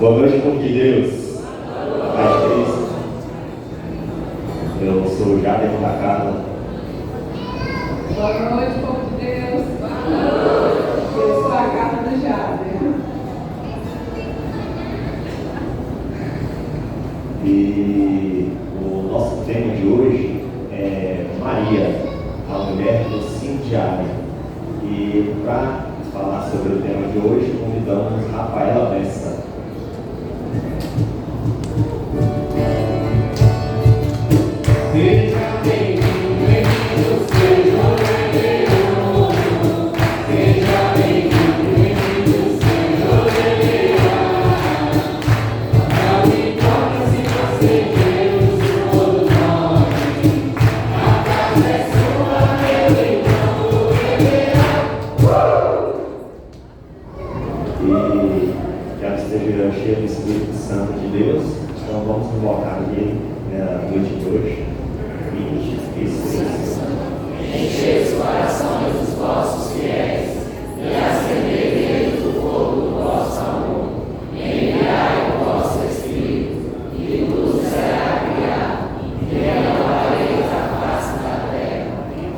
Boa noite, povo de Deus. Paz de Cristo. Eu sou o Jader da casa. Boa noite, povo de Deus. Eu sou a casa do Jader. E o nosso tema de hoje é Maria, a mulher do sim de Águia. E para falar sobre o tema de hoje, convidamos Rafaela Bessa. Cheio do Espírito Santo de Deus, então vamos invocar ele na noite de hoje. Enchei os corações dos vossos fiéis e acendei neles o fogo do vosso amor. Enviai o vosso Espírito e tudo será criado, e renovareis a face da terra.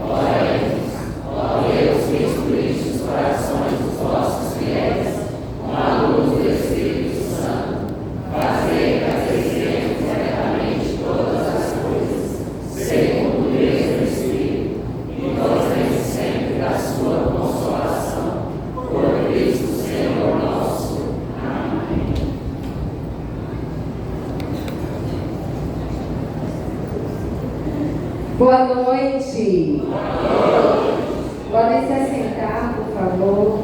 Ó Deus, que instruíste os corações dos vossos fiéis com a luz do Espírito Santo, fazei que apreciemos retamente todas as coisas, segundo o mesmo Espírito, e gozemos sempre da sua consolação, por Cristo Senhor nosso. Amém. Boa noite. Podem se assentar, por favor.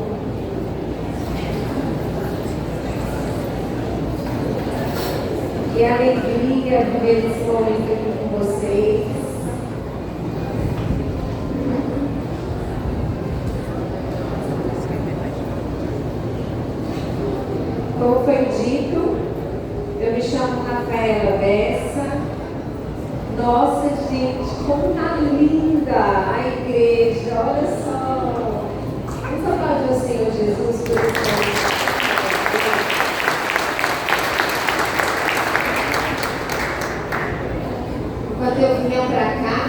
Que alegria viver esse momento aqui com vocês. Como foi dito, eu me chamo Rafaela Bessa. Nossa, gente, como tá linda a igreja, olha só. Vamos aplaudir o Senhor Jesus por isso. Quando eu vinha para cá,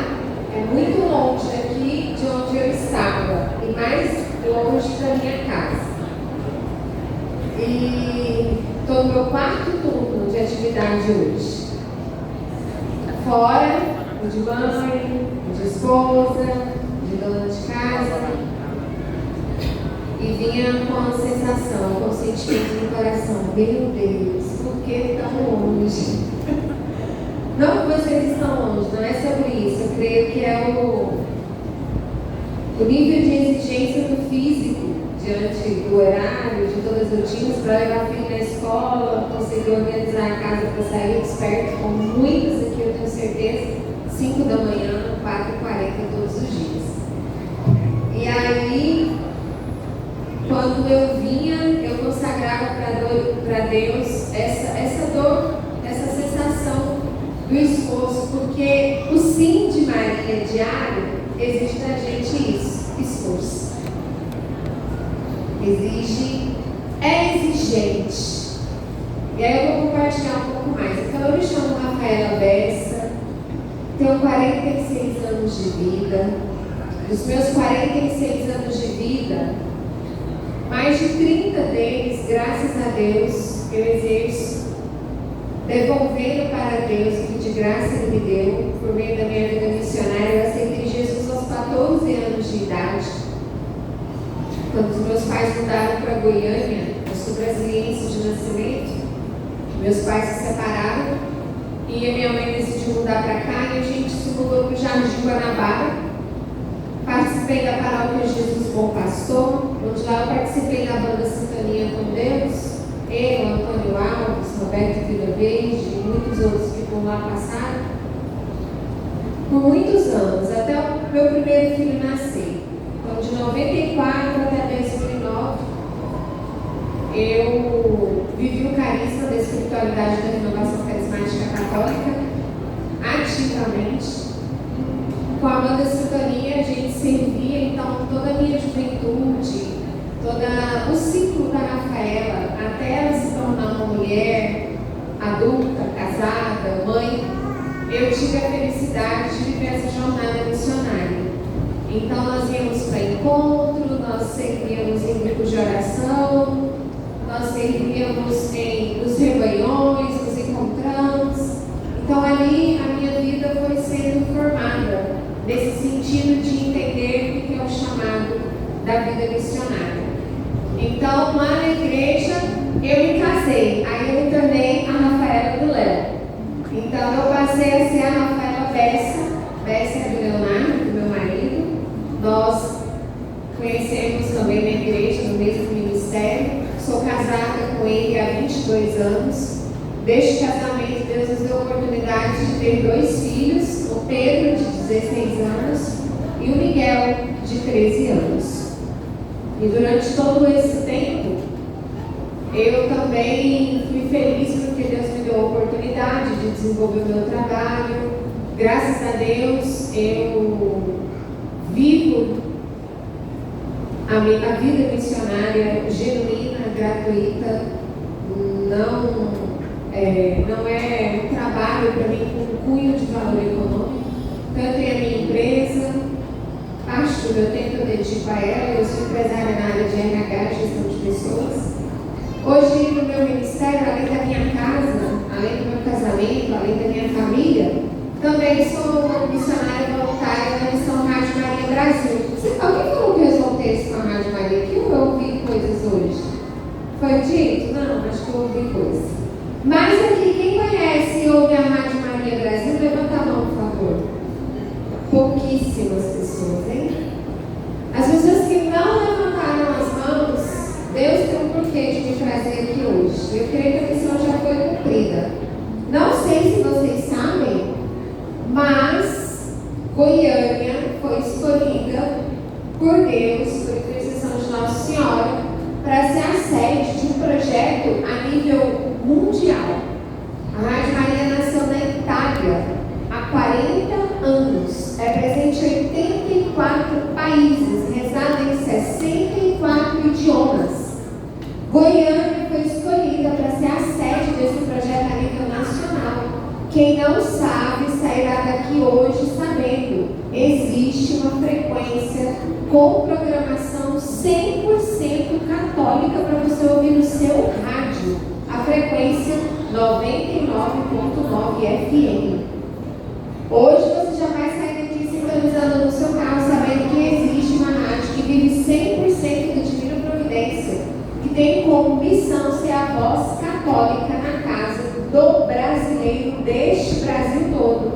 é muito longe aqui de onde eu estava e mais longe da minha casa. E estou no meu quarto turno de atividade hoje. Fora, o de mãe, o de esposa, de dona de casa. E vinha com a sensação, com o sentimento no coração: meu Deus, por que tão longe? Não que vocês estão longe, não é sobre isso. Eu creio que é o nível de exigência do físico diante do horário, de todas as rotinas, para levar filho na escola, conseguir organizar a casa para sair desperto, como muitas aqui eu tenho certeza, 5 da manhã, 4h40 todos os dias. E aí, quando eu vinha, eu consagrava para Deus essa dor, essa sensação do esforço, porque o sim de Maria diário exige da gente isso, esforço. É exigente. E aí eu vou compartilhar um pouco mais. Então eu me chamo Rafaela Bessa, tenho 46 anos de vida. Dos meus 46 anos de vida, mais de 30 deles, graças a Deus, eu exerço devolvendo para Deus o que de graça Ele me deu, por meio da minha vida missionária. Eu aceitei Jesus aos 14 anos de idade. Quando os meus pais mudaram para Goiânia, eu sou brasiliense de nascimento, meus pais se separaram e a minha mãe decidiu mudar para cá e a gente se mudou para o Jardim Guanabara. Participei da paróquia Jesus Bom Pastor, onde lá eu participei da banda Sintonia com Deus. Eu, Antônio Alves, Roberto Vila Verde e muitos outros que por lá passaram por muitos anos, até o meu primeiro filho nascer. Então, de 94 até 2009, eu vivi o carisma da espiritualidade da renovação carismática católica ativamente. Com a banda Sintonia, a gente servia, então, toda a minha juventude, todo o ciclo da Rafaela, até ela se tornar uma mulher adulta, casada, mãe, eu tive a felicidade de viver essa jornada missionária. Então nós íamos para encontro, nós servíamos em grupos de oração, nós servíamos nos rebanhões, nos encontramos. Então ali a minha vida foi sendo formada nesse sentido de entender o que é o chamado da vida missionária. Então lá na igreja eu me casei, aí eu me tornei a Rafaela do Léo. Então eu passei a ser a Rafaela Bessa é do Leonardo, do meu marido. Nós conhecemos também na igreja, no mesmo ministério. Sou casada com ele há 22 anos. Desde o casamento, Deus nos deu a oportunidade de ter 2 filhos, o Pedro, de 16 anos, e o Miguel, de 13 anos. E durante todo esse tempo, eu também fui feliz porque Deus me deu a oportunidade de desenvolver o meu trabalho. Graças a Deus, eu vivo a vida missionária genuína, gratuita. Não é um trabalho para mim com cunho de valor econômico. Então, eu tenho a minha empresa, parte do meu tempo eu dedico a ela. Eu sou empresária na área de RH, gestão de pessoas. Hoje, no meu ministério, além da minha casa, além do meu casamento, além da minha família, também sou missionária voluntária da Missão Rádio Maria Brasil. Alguém falou que eu exaltei isso com a Rádio Maria aqui ou eu ouvi coisas hoje? Foi dito? Não, acho que eu ouvi coisas. Mas aqui, quem conhece e ouve a Rádio Maria Brasil, levanta a mão, por favor. Pouquíssimas pessoas, hein? As pessoas que não levantaram as mãos, Deus tem um porquê de me trazer aqui hoje. Eu creio que a missão já foi cumprida. Não sei se vocês sabem, mas Goiânia foi escolhida por Deus, por intercessão de Nossa Senhora, para ser a sede de um projeto a nível mundial. A Rádio Maria nasceu na Itália há 40 anos. É presente em 84 países, rezada em 64 idiomas. Goiânia foi escolhida para ser a sede desse projeto a nível nacional. Quem não sabe sairá daqui hoje sabendo. Existe uma frequência com programação 100% católica para você ouvir no seu rádio. A frequência 99.9 FM. Hoje você já vai sair daqui sintonizando no seu carro, sabendo que existe uma rádio que vive 100% do Divina Providência, que tem como missão ser a voz católica na casa do brasileiro, deste Brasil todo.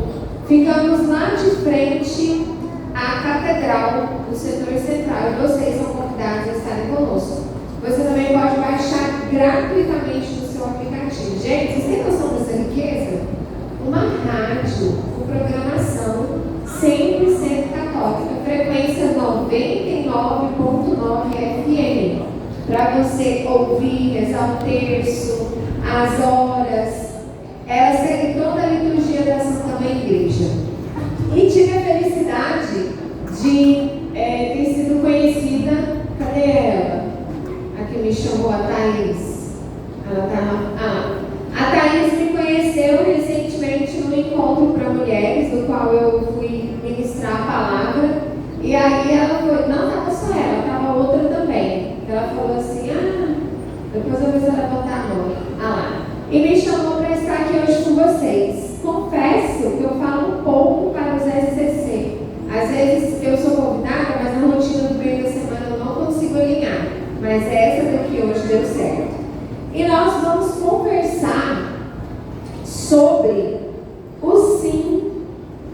Ficamos lá de frente à Catedral, do setor central, e vocês são convidados a estarem conosco. Você também pode baixar gratuitamente no seu aplicativo. Gente, vocês têm noção dessa riqueza? Uma rádio com programação 100% católica, frequência 99.9 FM, para você ouvir, rezar o terço, as horas. Ela segue toda a liturgia da Santa Mãe Igreja. E tive a felicidade de ter sido conhecida. Cadê ela? A que me chamou, a Thaís. A Thaís me conheceu recentemente num encontro para mulheres, do qual eu fui ministrar a palavra. E aí ela foi, não estava só ela, estava outra também. Ela falou assim, depois eu vou levantar a mão. Lá. E me chamou para estar aqui hoje com vocês. Confesso que eu falo um pouco para os SCC. Às vezes eu sou convidada, mas na rotina do meio da semana eu não consigo alinhar. Mas essa daqui hoje deu certo. E nós vamos conversar sobre o sim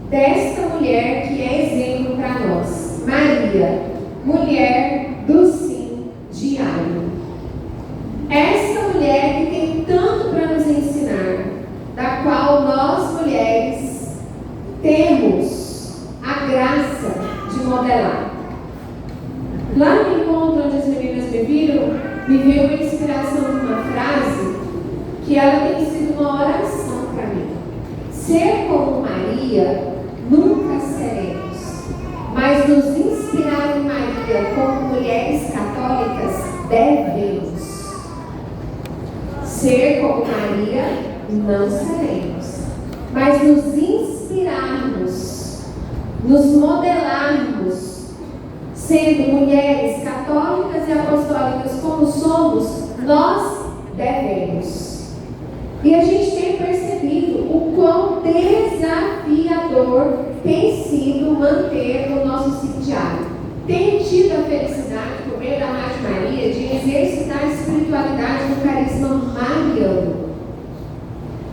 desta mulher que é exemplo para nós. Maria, mulher do sim diário. Essa mulher que tem tanto para nos ensinar, da qual nós mulheres temos a graça de modelar. Lá no encontro onde as meninas me viram, me veio uma inspiração de uma frase que ela tem sido uma oração para mim. Ser como Maria, nunca seremos, mas nos inspirar em Maria como mulheres católicas devemos. ser como Maria, não seremos. Mas nos inspirarmos, nos modelarmos, sendo mulheres católicas e apostólicas como somos, nós devemos. E a gente tem percebido o quão desafiador tem sido manter o nosso ciclo diário. Tenho tido a felicidade, por meio da Mãe Maria, de exercitar a espiritualidade no carisma mariano.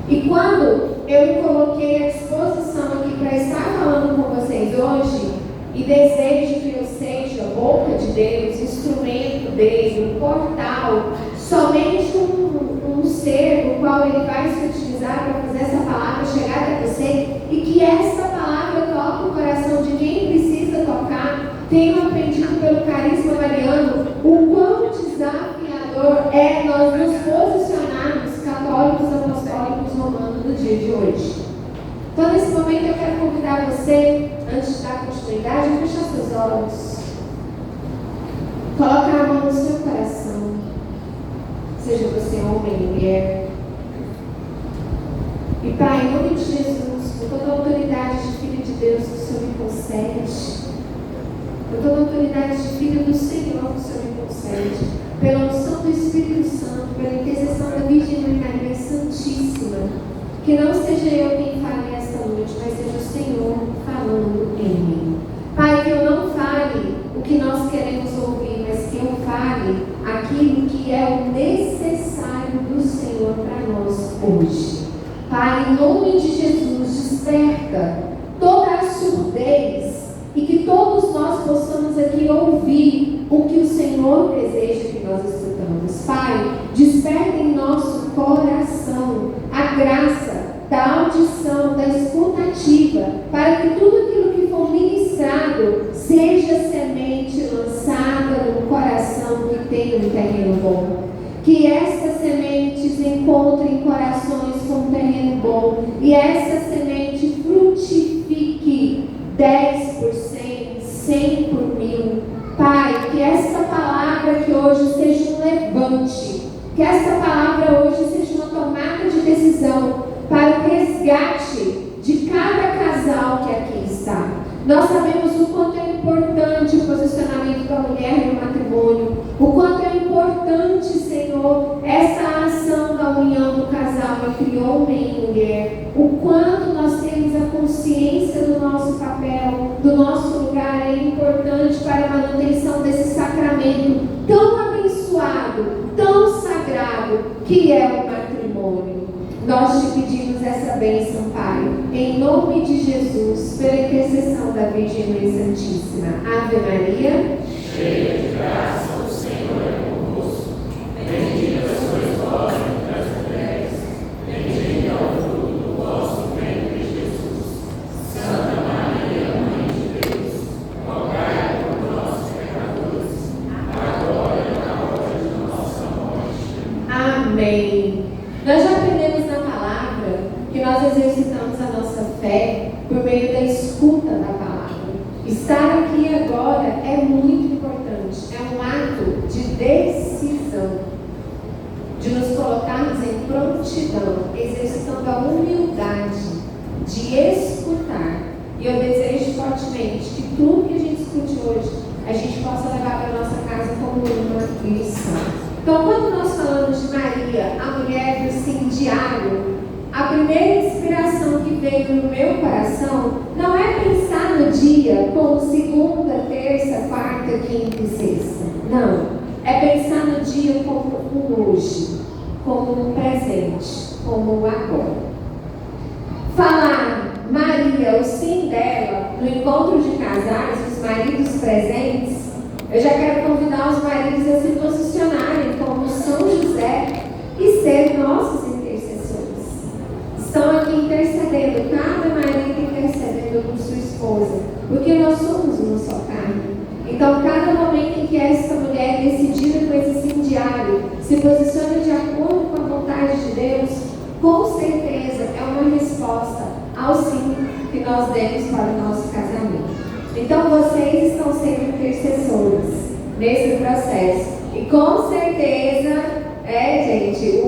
E quando eu me coloquei à disposição aqui para estar falando com vocês hoje, e desejo que eu seja boca de Deus, instrumento dele, um portal, somente um ser no qual ele vai se utilizar para fazer essa palavra chegar até você, e que essa palavra toque o coração de quem precisa tocar. Tenho aprendido pelo carisma mariano o quão desafiador é nós nos posicionarmos católicos, apostólicos, romanos no dia de hoje. Então, nesse momento, eu quero convidar você, antes de dar continuidade, a fechar seus olhos, colocar a mão no seu coração, seja você homem ou mulher. E Pai, em nome de Jesus, por toda a autoridade de Filho de Deus que o Senhor me concede, por toda a autoridade de Filho do Senhor que o Senhor me concede, pela unção do Espírito Santo, pela intercessão da Virgem Maria Santíssima, que não seja eu quem fale esta noite, mas seja o Senhor falando em mim. Pai, que eu não fale o que nós queremos ouvir, mas que eu fale aquilo que é o necessário do Senhor para nós hoje. Pai, em nome de Jesus, desperta toda a surdez e que todos nós possamos aqui ouvir o que o Senhor deseja que nós escutamos. Pai, desperta em nosso coração a graça da audição, da escutativa, para que tudo aquilo que for ministrado seja semente lançada no coração que tem um terreno bom. Que essas sementes encontrem corações com terreno bom e essa semente frutifique 10%, 100 por 1000. Pai, que esta palavra que hoje seja um levante, que esta palavra hoje seja uma tomada de decisão para o resgate de cada casal que aqui está. Nós sabemos o quanto é importante o posicionamento da mulher no matrimônio, o quanto é importante, Senhor, essa ação da união do casal entre homem e mulher, o quanto nós temos a consciência do nosso papel, do nosso lugar é importante para a manutenção desse sacramento tão abençoado, tão sagrado, que é o matrimônio. Nós te pedimos essa bênção, Pai, em nome de Jesus, pela intercessão da Virgem Maria Santíssima. Ave Maria, cheia de graça, o Senhor é convosco. Bendita sois vós entre as mulheres, bendito é o fruto do vosso ventre, Jesus. Santa Maria, Mãe de Deus, rogai por nós, pecadores, agora e na hora de nossa morte. Amém. Nós já aprendemos na palavra que nós exercitamos a nossa fé por meio da escuta da palavra. Estar aqui agora é muito importante, é um ato de decisão, de nos colocarmos em prontidão, exercitando a humildade de escutar. E eu desejo fortemente que tudo que a gente escute hoje, a gente possa levar para a nossa casa como uma lição. Então, quando nós falamos de Maria, a mulher do sim diário, a primeira inspiração que veio no meu coração não é pensar no dia como segunda, terça, quarta, quinta e sexta. Não. É pensar no dia como um hoje, como um presente, como um agora. Falar Maria, o sim dela, no encontro de casais, os maridos presentes, eu já quero convidar os maridos a se posicionarem como São José e ser nossos intercessores. Estão aqui intercedendo, cada marido intercedendo por sua esposa, porque nós somos uma só carne. Então, cada momento em que esta mulher decidida com esse sim diário se posiciona de acordo com a vontade de Deus, com certeza é uma resposta ao sim que nós demos para o nosso casamento. Então, vocês estão sendo intercessores nesse processo. E com certeza, gente,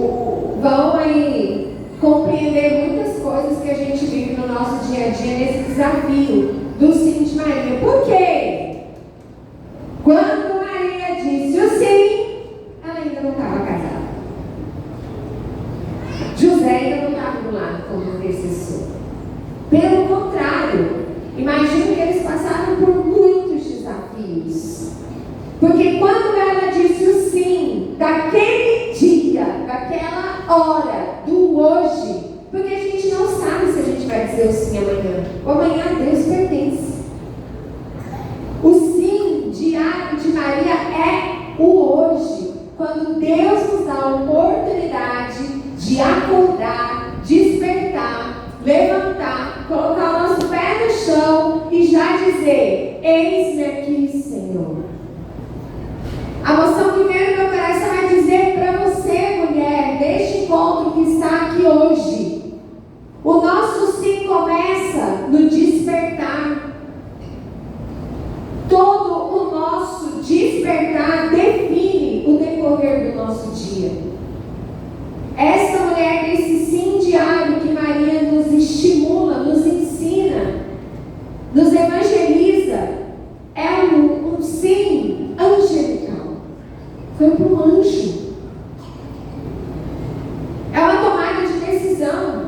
vão aí compreender muitas coisas que a gente vive no nosso dia a dia nesse desafio do sim de Maria. Por quê? Quando Maria disse o sim, ela ainda não estava casada. José ainda não estava do lado como intercessor. Pelo contrário, imagino que eles passaram por muitos desafios. Porque quando ela disse o sim, daquele dia, daquela hora, do hoje, porque a gente não sabe se a gente vai dizer o sim amanhã. O amanhã a Deus pertence. O sim diário de Maria é o hoje. Quando Deus nos dá a oportunidade de acordar, despertar, levantar, colocar o nosso pé no chão e já dizer: eis-me aqui, Senhor. A moção que veio no meu coração é dizer para você, mulher, neste encontro que está aqui hoje, o nosso sim começa no despertar. Todo o nosso despertar define o decorrer do nosso dia. Essa mulher, nesse sim diário que Maria nos estimula, nos ensina, nos evangeliza, é um sim angelical. Foi para um anjo. É uma tomada de decisão.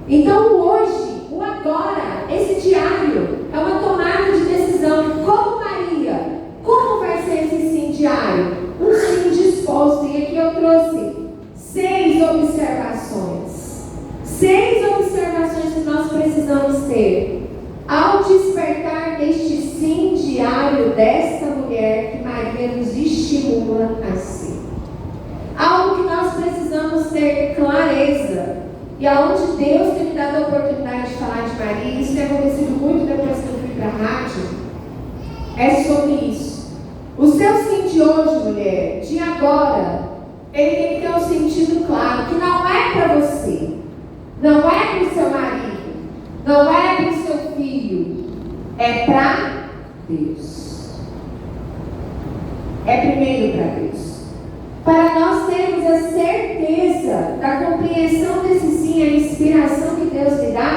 Então o hoje, o agora, esse diário é uma tomada de decisão. Como Maria, como vai ser esse sim diário? Um sim disposto. E aqui eu trouxe 6 observações. 6 observações que nós precisamos ter ao despertar deste sim diário desta mulher que Maria nos estimula a ser. Algo que nós precisamos ter clareza, e aonde Deus tem me dado a oportunidade de falar de Maria, isso tem acontecido muito depois que eu fui para a rádio, é sobre isso. O seu sim de hoje, mulher, de agora, ele tem que ter um sentido claro, que não é para você, não é para o seu marido, não é para o seu filho, é para Deus. É primeiro para Deus. Para nós termos a certeza da compreensão desse sim, a inspiração que Deus me dá,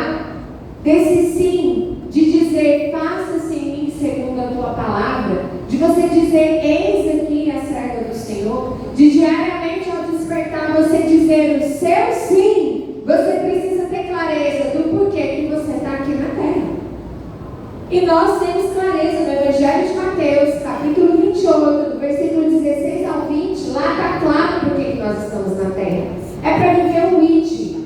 desse sim, de dizer: faça-se em mim segundo a tua palavra, de você dizer: eis aqui a serva do Senhor, de diariamente ao despertar você dizer o seu sim, você precisa ter clareza do porquê que você está aqui na terra. E nós temos clareza no Evangelho de Mateus, capítulo 28, versículo 16 ao 20, lá está claro por que nós estamos na terra. É para viver o ID,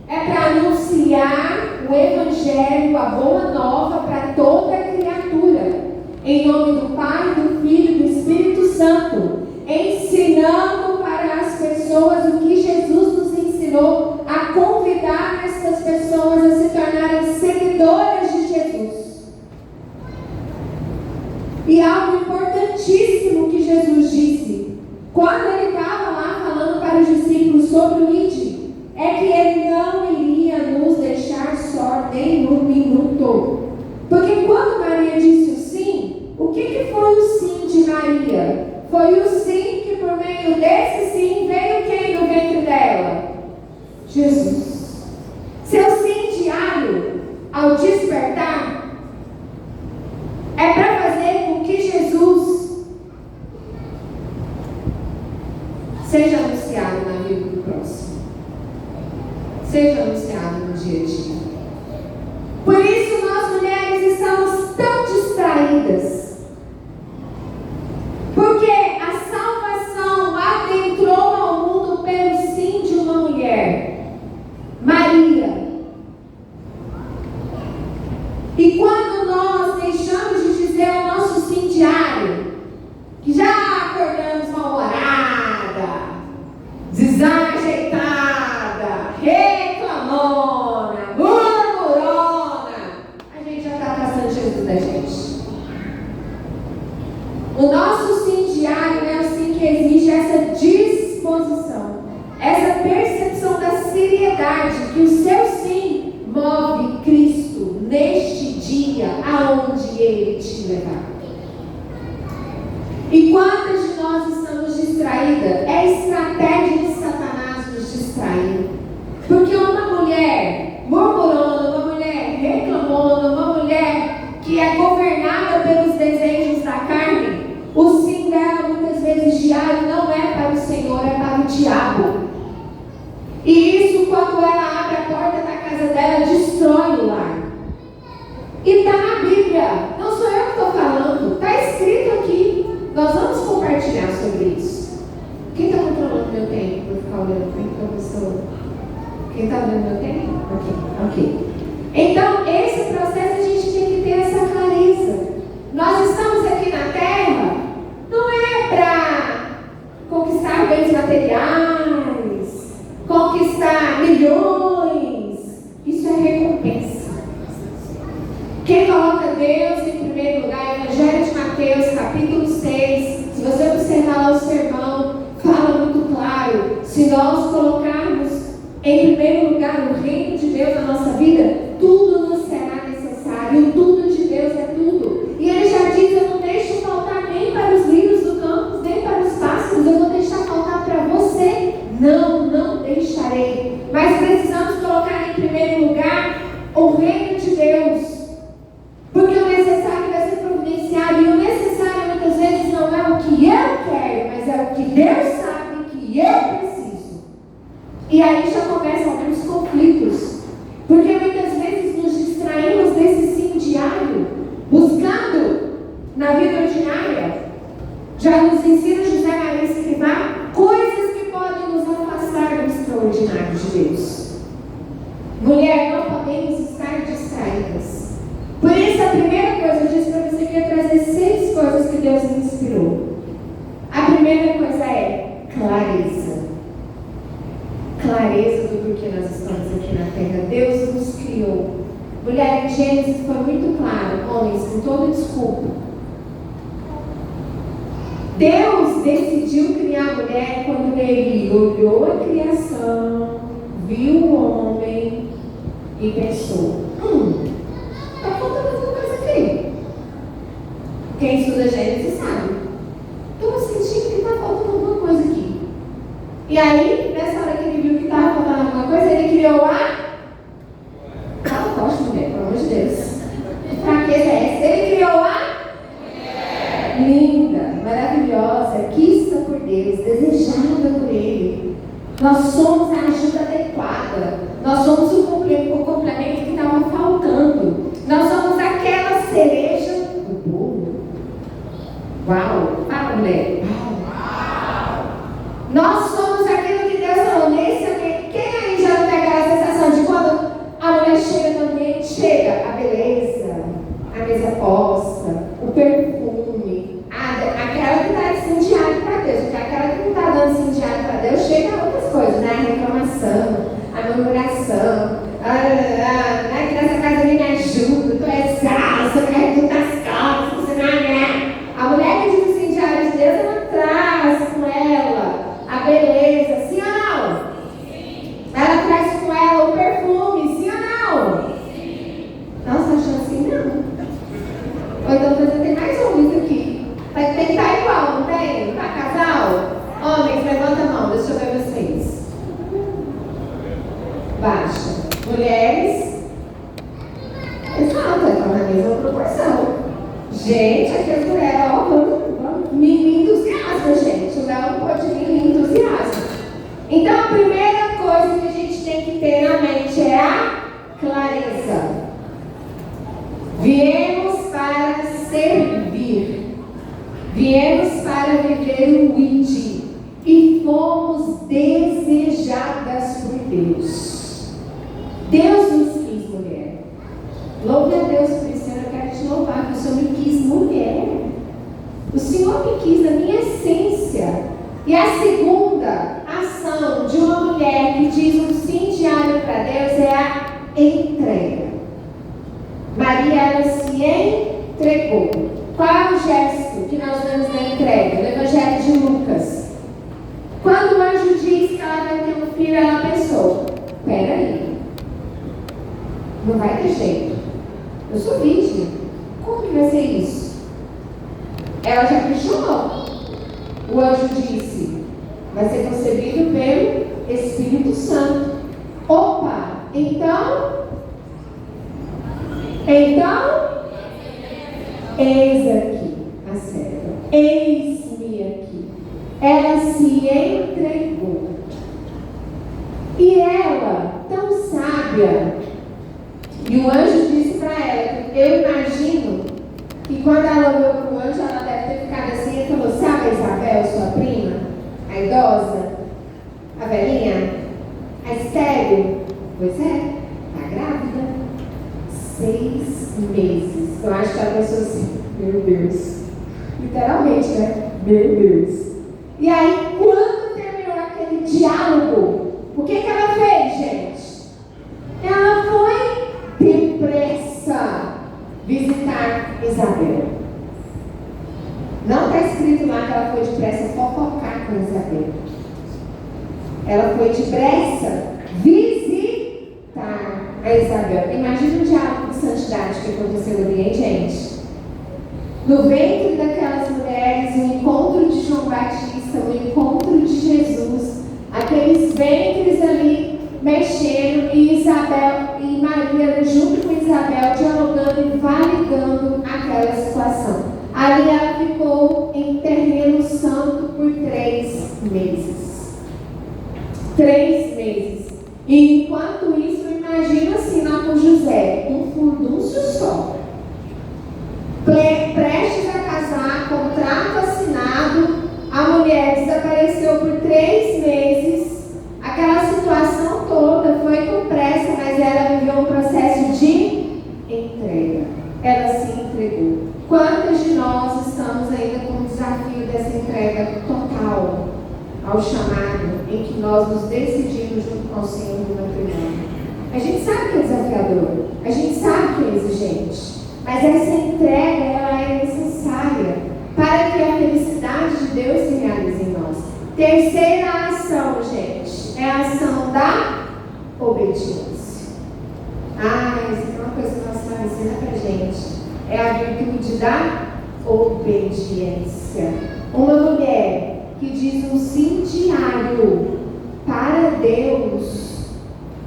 é para anunciar o Evangelho, a boa nova para toda criatura, em nome do Pai, do Filho e do Espírito Santo, ensinando para as pessoas o que Jesus nos ensinou, a convidar essas pessoas a se tornarem seguidoras de Jesus. E algo importantíssimo que Jesus disse, quando ele estava lá falando para os discípulos sobre o ID, é que ele não iria nos deixar só nem um minuto. Porque quando Maria disse o sim, o que foi o sim de Maria? Foi o sim que por meio desse sim veio quem no ventre dela? Jesus. Seu sim diário, ao despertar, é para fazer com que Jesus seja anunciado na vida do próximo, seja anunciado no dia a dia. Por isso nós mulheres estamos tão distraídas, porque a salvação adentrou ao mundo pelo sim de uma mulher, Maria. E quando nós deixamos de dizer o nosso sim diário, que já acordamos mal-humorada, desajeitada, reclamona, murmurona, a gente já está passando Jesus da gente. O nosso sim diário é o sim que exige essa disposição, essa percepção da seriedade que o seu sim move Cristo neste dia aonde Ele te levar. E quantas de nós estamos distraídas? É estratégia de Satanás nos distraiu. Porque uma mulher murmurona, uma mulher reclamona, uma mulher que é governada pelos desejos da carne, o sim dela muitas vezes diário não é para o Senhor, é para o diabo. E isso, quando ela abre a porta da casa dela, destrói o lar. E está na Bíblia, não sou eu que estou falando, está escrito aqui. Nós vamos compartilhar sobre isso. Quem está controlando meu tempo? Vou ficar olhando para a pessoa. Quem está olhando meu tempo? Ok. Então, esse processo a gente tem que ter essa clareza. Nós estamos aqui na Terra, não é para conquistar bens materiais, conquistar milhões. Isso é recompensa. Quem coloca Deus em primeiro lugar, Evangelho de Mateus, capítulo 6, se você observar lá o sermão, fala muito claro, se nós colocarmos em primeiro lugar o reino de Deus na nossa vida, tudo nos será necessário, tudo de Deus é tudo. E ele já diz, eu não deixo faltar nem para os lírios do campo, nem para os pássaros, eu vou deixar faltar para você. Não deixarei. Mas precisamos colocar em primeiro lugar o reino de Deus. Porque o necessário vai ser providenciado. E o necessário muitas vezes não é o que eu quero, mas é o que Deus sabe que eu preciso. E aí já começam alguns conflitos. Porque muitas vezes nos distraímos desse sim diário, buscando na vida ordinária. Já nos ensina José Maria Escrivá coisas que podem nos afastar do extraordinário de Deus. Mulher, não podemos estar distraídas. Por isso, a primeira coisa, eu disse para você que ia trazer 6 coisas que Deus me inspirou. A primeira coisa é clareza. Clareza do porquê nós estamos aqui na Terra. Deus nos criou. Mulher, em Gênesis foi muito claro, homens, com todo desculpa. Deus decidiu criar a mulher quando ele olhou a criação, viu o homem e pensou: está faltando alguma coisa aqui. Quem estuda Gênesis sabe. Estou sentindo que está faltando alguma coisa aqui. E aí, nessa hora que ele viu que estava faltando alguma coisa, ele criou a... Fala forte, mulher, pelo amor de Deus. Que fraqueza é essa? Ele criou a... Linda, maravilhosa, quista por Deus, desejada por Ele. Nós somos a ajuda adequada. Nós somos o complemento que estava faltando. Nós somos aquela cereja do bolo. Uau! Fala, mulher. Uau! Nós somos aquilo que Deus falou nesse ambiente. Quem aí já não tem aquela sensação de quando a mulher chega no ambiente, chega a beleza, a mesa posta, o perfume, aquela que está incendiada para Deus, porque aquela que não está dando incendiada para Deus, chega a outras coisas, né? A reclamação, a murmuração, que nessa casa ele me ajuda, estou exausta, eu quero tudo nas costas, você não é. A mulher que diz incendiária de Deus, ela traz com ela a beleza, sim ou não? Sim. Ela traz com ela o perfume, sim ou não? Sim. Nossa, achou assim? Não. Ou então você tem mais um aqui. Tem que estar igual, não tem? Tá casal? Homens, levanta a mão, deixa eu ver vocês. Baixa. Mulheres. Exato, então na mesma proporção. Gente, aqui as mulheres, ó, vamos me entusiasma, gente. O Léo não pode me entusiasma. Então a primeira coisa que a gente tem que ter na mente é a clareza. Viemos para servir. Viemos para viver o ID. E fomos desejadas por Deus. Deus nos quis mulher. Louve a Deus por isso. Eu quero te louvar, que o Senhor me quis mulher. O Senhor me quis na minha essência. E a segunda ação de uma mulher que diz um sim diário para Deus é a entrega. Maria, ela se entregou. Qual é o gesto que nós vemos na entrega? No Evangelho de Lucas. Quando o anjo diz que ela vai ter um filho, ela pensou: peraí, não vai ter jeito. Eu sou virgem. Como que vai ser isso? Ela já questionou. O anjo disse: vai ser concebido pelo Espírito Santo. Opa, então, eis aqui a serva, eis-me aqui. Ela se entregou. E ela, tão sábia, e o anjo disse para ela, eu imagino que quando ela olhou para o anjo, ela deve ter ficado assim e falou, sabe a Isabel, sua prima, a idosa, a velhinha, a estéril? Pois é, está grávida, 6 meses. Eu acho que ela pensou assim, meu Deus, literalmente, né? Meu Deus. E aí, quando terminou aquele diálogo, o que ela fez, gente? Ela foi depressa visitar Isabel. Não está escrito lá que ela foi depressa fofocar com Isabel. Ela foi depressa visitar a Isabel. Imagina o diálogo de santidade que aconteceu ali, hein, gente? No ventre daquelas mulheres, o encontro de João Batista, o encontro de Jesus, aqueles ventres ali mexendo, e Isabel e Maria junto com Isabel dialogando e validando aquela situação. Ali ela ficou em terreno santo por 3 meses. 3 meses. E enquanto isso, imagina assim lá com José, um furdúncio só. Prestes a casar, contrato assinado, a mulher desapareceu por 3 meses. Aquela situação toda foi com pressa, mas ela viveu um processo de entrega. Ela se entregou. Quantas de nós estamos ainda com o desafio dessa entrega total ao chamado em que nós nos decidimos junto com o Senhor no matrimônio? A gente sabe que é desafiador, a gente sabe que é exigente, mas essa entrega ela é necessária para que a felicidade de Deus se realize em nós. Terceira ação, gente, é a ação da obediência. Isso é uma coisa que nossa mãe ensina pra gente. É a virtude da obediência. Uma mulher que diz um sim diário para Deus,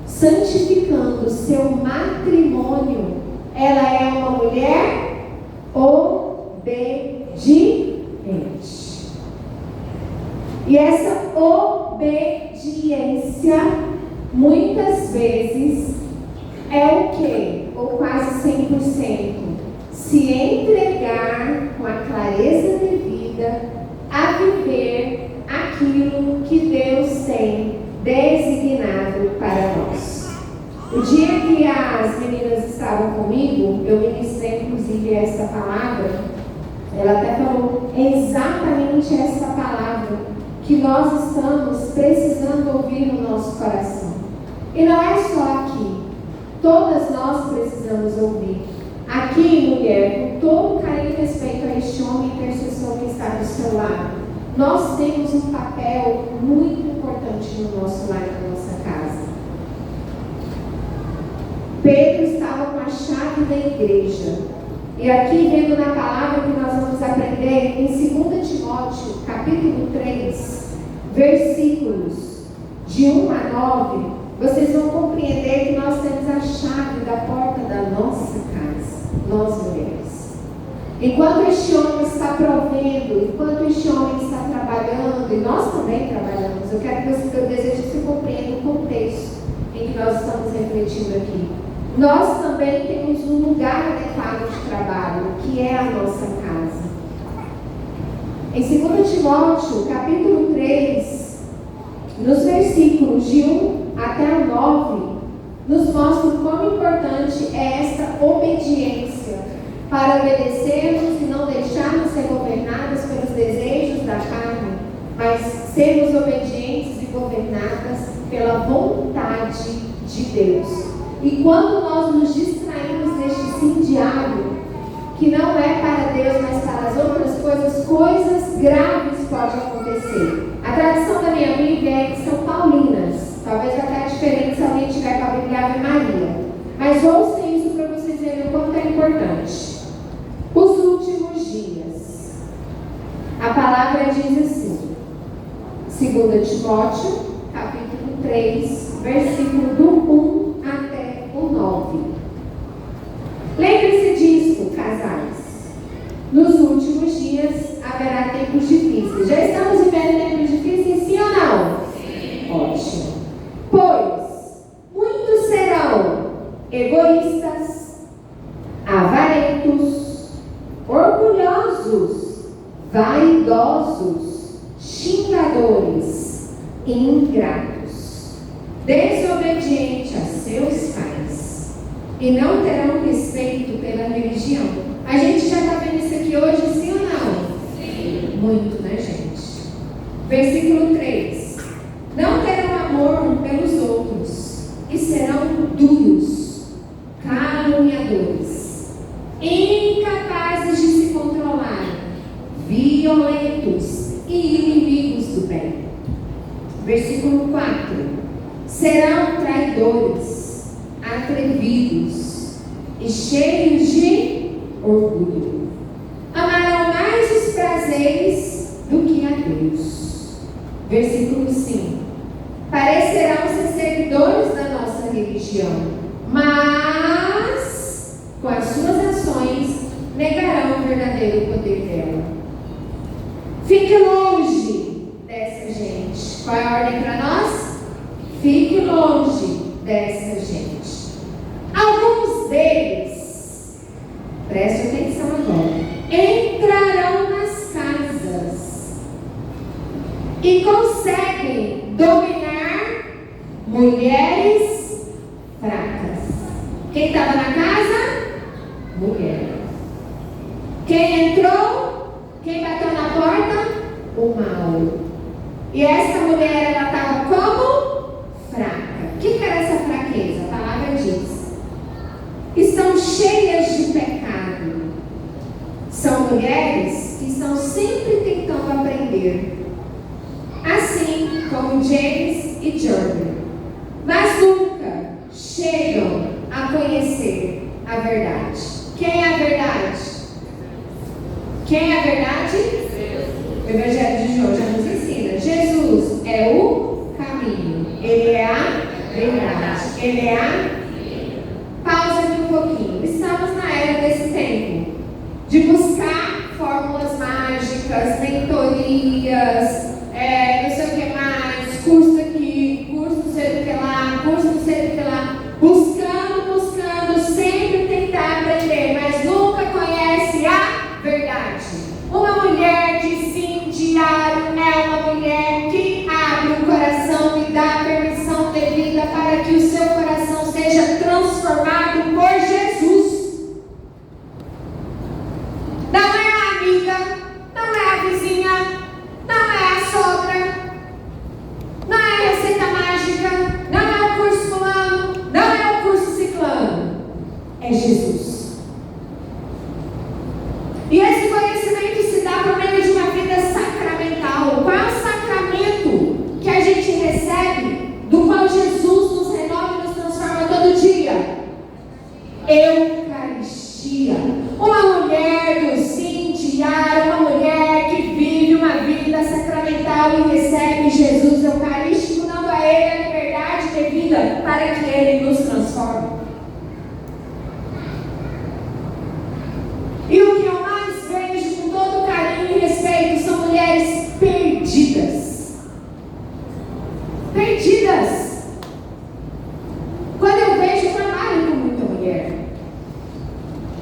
santificando o seu matrimônio, ela é uma mulher obediente. E essa obediência, muitas vezes, é o quê? Ou quase 100%. Se entregar com a clareza devida a viver aquilo que Deus tem designado para nós. O dia que as meninas estavam comigo, eu ministrei inclusive essa palavra. Ela até falou exatamente essa palavra que nós estamos precisando ouvir no nosso coração. E não é só aqui. Todas nós precisamos ouvir. Aqui, mulher, com todo carinho e respeito a este homem intercessor que está do seu lado, nós temos um papel muito importante no nosso lar e na nossa casa. Pedro estava com a chave da igreja. E aqui, vendo na palavra que nós vamos aprender, em 2 Timóteo, capítulo 3, versículos de 1 a 9, vocês vão compreender que nós temos a chave da porta da nossa casa, nós mulheres. Enquanto este homem está provendo, enquanto este homem está trabalhando, e nós também trabalhamos, eu quero que eu desejo que você compreenda o contexto em que nós estamos refletindo aqui. Nós também temos um lugar adequado de trabalho, que é a nossa casa. Em 2 Timóteo, capítulo 3, nos versículos de 1 até o 9, nos mostra o quão importante é esta obediência para obedecermos e não deixarmos ser governadas pelos desejos da carne, mas sermos obedientes e governadas pela vontade de Deus. E quando nós nos distraímos neste sim diário, que não é para Deus, mas para as outras coisas, coisas graves podem acontecer. A tradução da minha Bíblia é que são paulinas. Talvez até diferente se alguém tiver com a Bíblia Ave Maria. Mas ouçam isso para vocês verem o quanto é importante. Os últimos dias. A palavra diz assim, 2 Timóteo, capítulo 3, versículo do 1 até o 9. Lembre-se disso, casais. Nos últimos dias haverá tempos difíceis. Já estamos vivendo tempos difíceis, sim ou não? Sim. Ótimo. Pois muitos serão egoístas, avarentos, orgulhosos, vaidosos, xingadores, ingratos, desobedientes a seus pais, e não terão respeito pela religião. A gente já está vendo isso aqui hoje, sim ou não? Sim. Muito, né, gente? Versículo 3. Não terão amor pelos outros, e serão duros, caluniadores, incapazes de se controlar, violentos e inimigos do bem. Versículo 4. Serão traidores, atrevidos e cheios de orgulho. Amarão mais os prazeres do que a Deus. Versículo 5. Parecerão ser seguidores da nossa religião, mas com as suas ações negarão o verdadeiro poder dela. Fique longe dessa gente. Qual é a ordem para nós? Fique longe dessa gente. Alguns deles, preste atenção agora, entrarão nas casas e conseguem dominar mulheres fracas. Quem estava na casa? Mulher. Quem entrou? Quem bateu na porta? O mal. E essa mulher, ela estava como? Fraca. O que era essa fraqueza? A palavra diz: estão cheias de pecado. São mulheres que estão sempre tentando aprender, assim como James e Jordan, mas nunca chegam a conhecer a verdade. Quem é a verdade? Quem é a verdade? O Evangelho de João já nos ensina. Jesus é o caminho. Ele é a verdade. Ele é a... Pausa aqui um pouquinho. Estamos na era desse tempo de buscar fórmulas mágicas, mentorias, não sei o que mais, curso aqui, curso não sei o que lá, curso não sei o que lá. Buscando, sempre tentar aprender, mas nunca conhece a verdade. Uma mulher de sim diário é uma mulher que abre o coração e dá a permissão devida para que o seu coração seja transformado por Jesus. Não é a amiga, não é a vizinha, não é a sogra, não é a receita mágica, não é o curso fulano, não é o curso ciclano. É Jesus. E esse conhecimento se dá por meio de uma vida sacramental. Qual é o sacramento que a gente recebe, do qual Jesus nos renova e nos transforma todo dia? Eucaristia. Uma mulher do sim diário, uma mulher que vive uma vida sacramental e recebe Jesus eucarístico, dando a Ele a liberdade devida para que Ele nos transforme. E o que eu mais vejo com todo carinho e respeito são mulheres perdidas. Perdidas. Quando eu vejo, eu trabalho com muita mulher.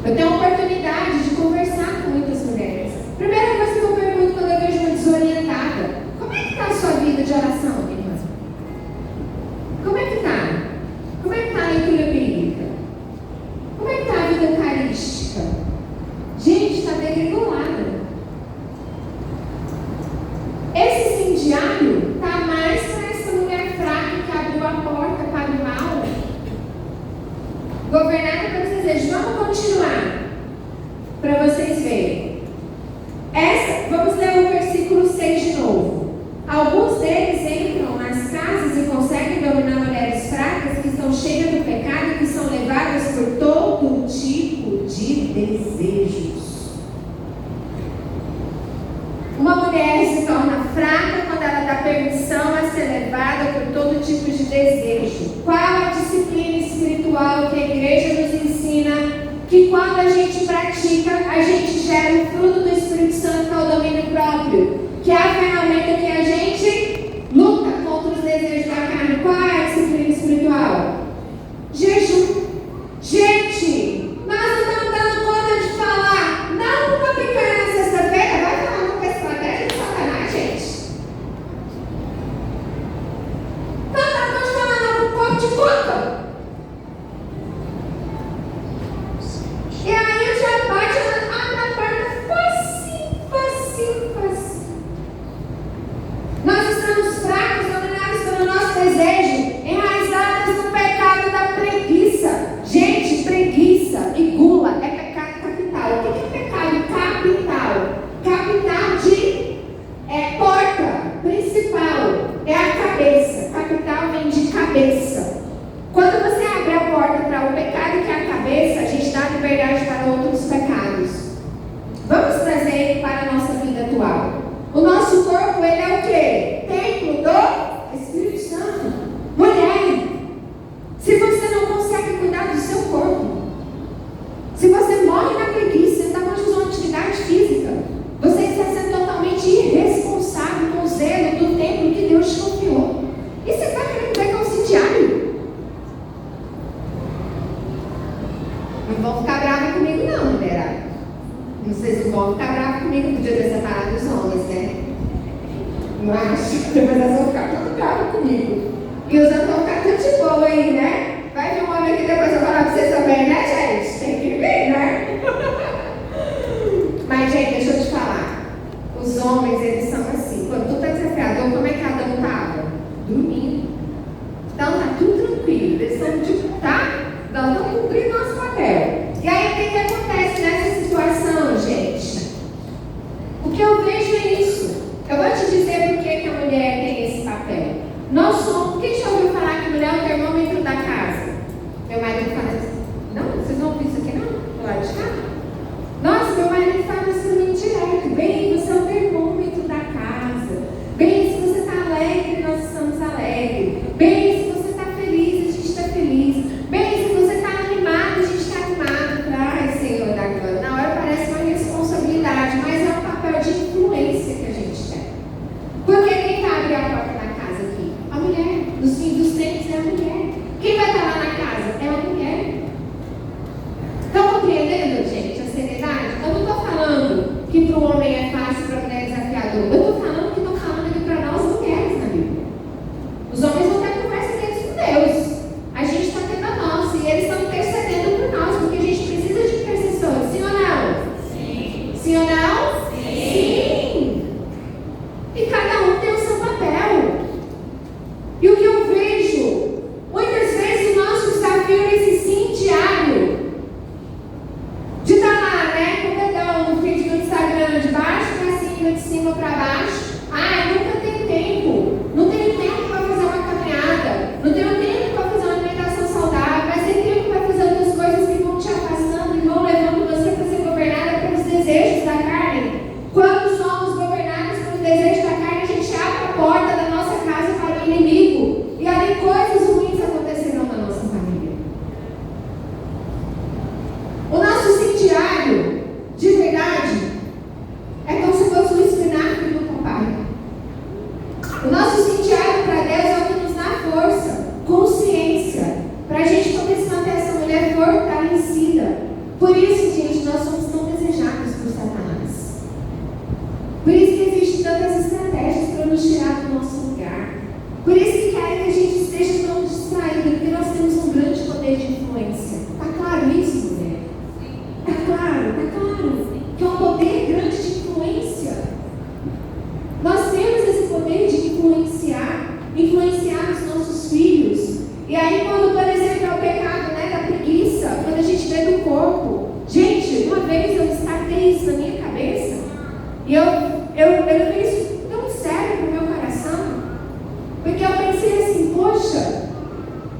Eu tenho a oportunidade de conversar com muitas mulheres. Primeira coisa que eu pergunto quando eu vejo uma desorientada: como é que está a sua vida de oração, minha irmã? Como é que está? Como é que está a leitura bíblica? Como é que está a vida eucarística? Gente, está degringolada. Esse sim diário está mais para essa mulher fraca que abriu a porta para o mal. Governada pelos desejos. Vamos continuar para vocês verem. Vamos ler o versículo 6 de novo. Alguns deles entram nas casas e conseguem dominar mulheres fracas que estão cheias do pecado e que são levadas por todo tipo de desejos. Uma mulher se torna fraca quando ela dá permissão a ser levada por todo tipo de desejo. Qual a disciplina espiritual que a igreja nos ensina? Que quando a gente pratica, a gente gera o fruto do Espírito Santo, que é o domínio próprio, que é a ferramenta que a gente luta contra os desejos da carne. Qual é a disciplina espiritual? Jejum. Gente, nós não estamos dando conta de falar não para picanha na sexta-feira. Vai falar com a estratégia de Satanás, gente. Não está conta de falar não para o corpo de culpa. E aí eu já bate na porta, facinho. Nós estamos fracos, dominados pelo nosso desejo, enraizados no pecado da preguiça. Gente, preguiça e gula é pecado capital. O que é pecado capital? Capital de porta principal, é a cabeça. Capital vem de cabeça. Quando você abre a porta para o pecado que é a cabeça, a gente dá liberdade para outros pecados. Vamos trazer para a nossa vida atual. O nosso corpo, ele é o quê? Templo do Espírito Santo. Mulher, se você não consegue cuidar do seu corpo, se você morre na preguiça, você está fazendo uma atividade física, você está sendo totalmente irresponsável com o zelo do templo que Deus te confiou. E você está querendo pegar um diário? Não vão ficar bravos comigo não, mulherada. Não sei se vão ficar bravos comigo, podia ter separado os homens, né? Mas depois elas vão ficar tudo bravos comigo. E os outros vão ficar tudo de boa aí, né? Vai vir um homem aqui depois eu falar pra vocês também, né, gente? Tem que ver, né? Mas, gente, deixa eu te falar. Os homens, eles são assim. Quando tu tá desafiador, como é que Adão estava? Dormindo. Então tá tudo tranquilo. Eles estão tipo, tá? Nós estamos cumprindo nosso papel. E aí, o que acontece nessa situação, gente? O que eu vejo é isso. Eu vou te dizer por que a mulher tem esse papel. Nós somos. Quem já ouviu falar que mulher é o termômetro da casa? Meu marido fala assim. Não, vocês não ouviram isso aqui, não? Do lado de cá? Nossa, meu marido fala isso para mim direto. Bem, você é o termômetro da casa. Bem, se você está alegre, nós estamos alegres. Bem, se você está feliz, a gente está feliz. Bem, se você está animado, a gente está animado. Ai, Senhor da glória. Na hora parece uma responsabilidade, mas é um papel de influência que a gente tem. Porque quem vai abrir a porta da casa aqui? A mulher. Dos fins dos tempos é a mulher. Quem vai estar lá na casa? É a mulher. Estão compreendendo, gente, a seriedade? Eu não estou falando que para o homem é fácil, para a mulher é desafiador. Eu estou falando que estou falando aqui para nós mulheres na Bíblia. Os homens vão ter conversa deles com Deus. A gente está tendo a nossa e eles estão intercedendo por nós, porque a gente precisa de intercessores. Sim ou não? Sim. Sim ou não? Sim. E cada um tem o seu papel. E o que eu vejo, muitas vezes o nosso desafio é esse sim diário. De estar lá, né, com o dedão no feed do Instagram, de baixo para cima, de cima para baixo. Ai, nunca tenho tempo. Não tenho tempo para fazer uma caminhada. Não tenho tempo para fazer uma alimentação saudável. Mas tem tempo para fazer outras coisas que vão te afastando e vão levando você para ser governada pelos desejos da carne. Quando somos governados pelos desejos da carne, a gente abre a porta da nossa casa para o inimigo. E ali coisas ruins acontecerão na nossa família. O nosso sim diário, de verdade, é como se fosse um espinafre do papai. O nosso sim diário para Deus é o que nos dá força, consciência, para a gente poder se manter essa mulher fortalecida. Por isso, gente, nós somos tão desejados por Satanás. Por isso que existem tantas estratégias para nos tirar do nosso lugar. Por isso que querem que a gente esteja tão distraído, porque nós temos um grande poder de influência. Está claro isso, mulher? Está claro, que é um poder grande de influência. Nós temos esse poder de influenciar os nossos filhos. E aí quando, por exemplo, é o pecado, né, da preguiça, quando a gente vê do corpo. Gente, uma vez eu destaquei isso na minha cabeça, e eu levei isso tão sério para o meu coração, porque eu pensei assim, poxa,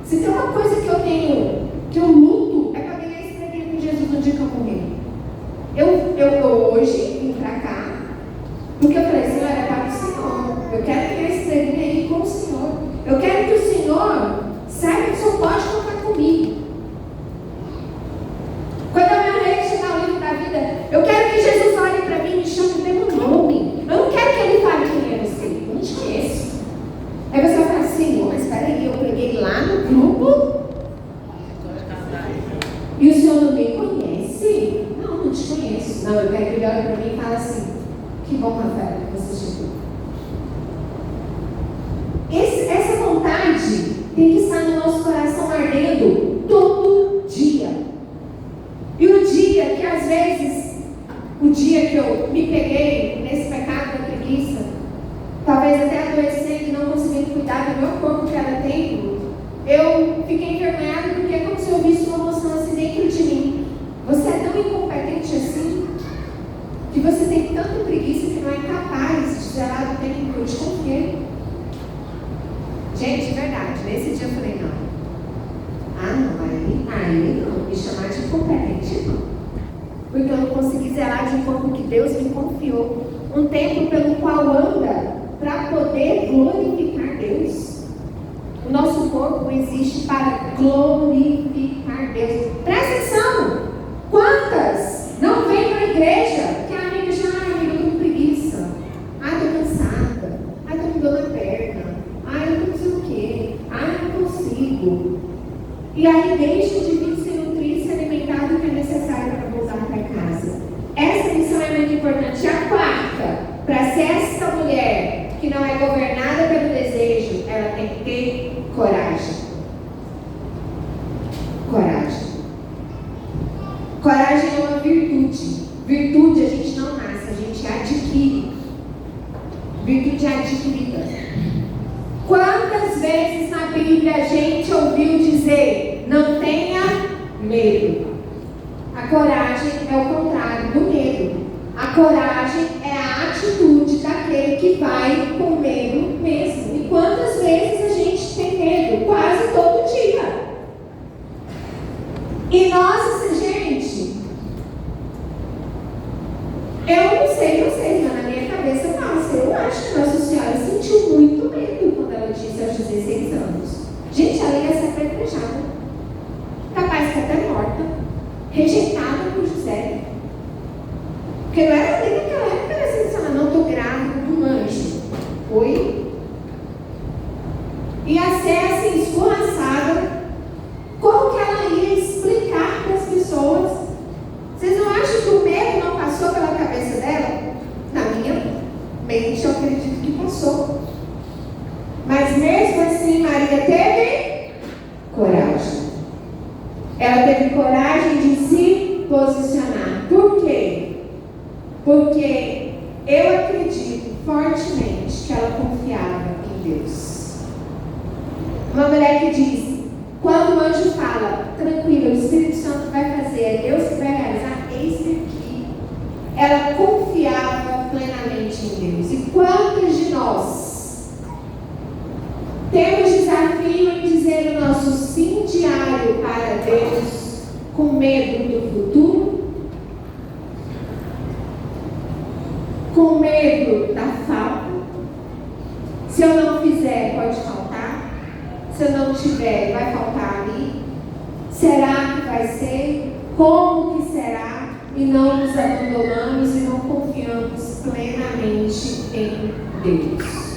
se tem uma coisa que eu tenho, que eu luto, é para ganhar esse presente com Jesus no dia que eu morrer. Eu hoje vim para cá, porque eu falei, Senhor, é para o Senhor. Eu quero ganhar esse presente aí com o Senhor. Eu quero que o Senhor Senhor, saiba que o Senhor pode contar comigo. Quando a minha rei chegar ao livro da vida, eu quero que Jesus olhe para mim e me chame pelo nome. Eu não quero que ele fale quem é você. Eu não te conheço. Aí você vai falar assim, Senhor, mas espera aí, eu preguei lá no grupo e o Senhor não me conhece? Não te conheço. Não, eu quero que ele olhe para mim e fale assim, que bom, Rafael, que você chegou. Essa vontade tem que estar no nosso coração ardendo todo dia. E o dia que às vezes, o dia que eu me peguei nesse pecado da preguiça, talvez até adoecendo e não conseguindo cuidar do meu corpo cada tempo, eu fiquei envergonhada porque é como se eu visse uma emoção assim dentro de mim. Você é tão incompetente assim, que você tem tanta preguiça que não é capaz de zelar do tempo que eu te confiei. Gente, verdade, nesse dia eu falei, não. Aí não, me chamar de incompetente não. Porque eu não consegui zelar de um corpo que Deus me confiou. Um tempo pelo qual anda para poder glorificar Deus. O nosso corpo existe para glorificar Deus. Presta atenção! Quantas não vêm para a igreja? Que a amiga já, amiga, eu tô com preguiça. Tô cansada. Tô com dor na perna. Eu não sei o quê. Eu não consigo. E aí deixa de vir se nutrir, se alimentar do que é necessário para voltar para casa. Essa missão é muito importante. A quarta, para ser essa mulher que não é governada pelo desejo, ela tem que ter coragem. Coragem. Coragem é uma virtude. Virtude a gente não nasce, a gente adquire. Virtude é adquirida. Quantas vezes na Bíblia a gente ouviu dizer, não tenha medo? A coragem é o contrário do medo. A coragem é a atitude daquele que vai com medo mesmo. E quantas vezes a gente tem medo? Quase todo dia. E nossa, gente, eu não sei vocês, mas na minha cabeça, nossa, eu acho que Nossa Senhora sentiu muito medo quando ela disse aos 16 anos. Gente, ela ia ser apedrejada, capaz de até morta, rejeitada por José. Porque não era nem naquela época, era assim, não estou grávida de um anjo. Foi. Ia ser assim, escorraçada. Como que ela ia explicar para as pessoas? Vocês não acham que o medo não passou pela cabeça dela? Na minha mente, eu acredito que passou. Mas mesmo assim, Maria teve coragem. Ela teve coragem de se posicionar. Por quê? Porque eu acredito fortemente que ela confiava em Deus. Uma mulher que diz, quando o anjo fala, tranquilo, o Espírito Santo vai fazer, é Deus que vai realizar, eis aqui. Ela confiava plenamente em Deus. E quantos de nós temos desafio em dizer o nosso sim diário para Deus com medo do futuro? Com medo da falta? Se eu não fizer, pode faltar? Se eu não tiver, vai faltar ali? Será que vai ser? Como que será? E não nos abandonamos e não confiamos plenamente em Deus.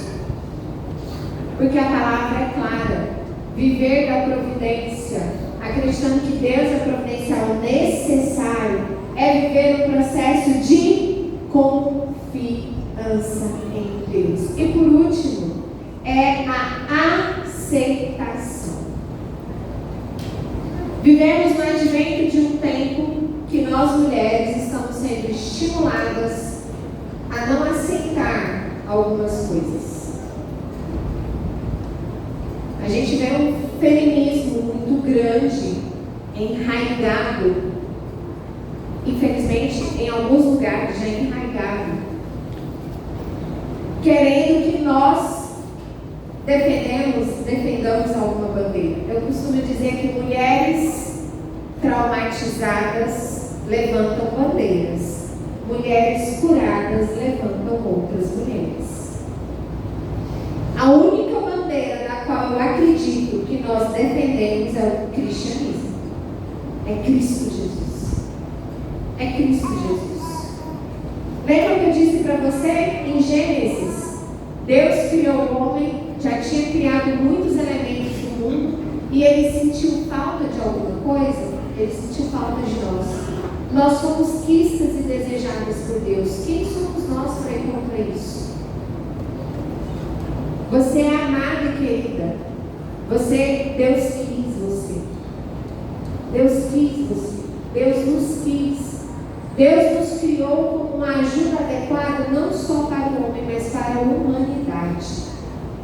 Porque a palavra é clara. Viver da providência, acreditando que Deus é providencial, necessário, é viver um processo de confiança em Deus. E por último, é a aceitação. Vivemos no advento de um tempo que nós mulheres estamos sendo estimuladas a não aceitar algumas coisas. A gente vê um feminismo muito grande, enraizado, infelizmente em alguns lugares já enraizado, querendo que nós defendamos alguma bandeira. Eu costumo dizer que mulheres traumatizadas levantam bandeiras, mulheres curadas levantam outras mulheres. A única bandeira da qual eu acredito que nós defendemos é o cristianismo. É Cristo Jesus. É Cristo Jesus. Lembra que eu disse para você em Gênesis? Deus criou o homem, já tinha criado muitos elementos no mundo e ele sentiu falta de alguma coisa? Ele sentiu falta de nós. Nós somos quistas e desejadas por Deus. Quem somos nós para ir contra isso? Você é amada e querida. Deus quis você. Deus quis você. Deus nos quis. Deus nos criou como uma ajuda adequada não só para o homem, mas para a humanidade.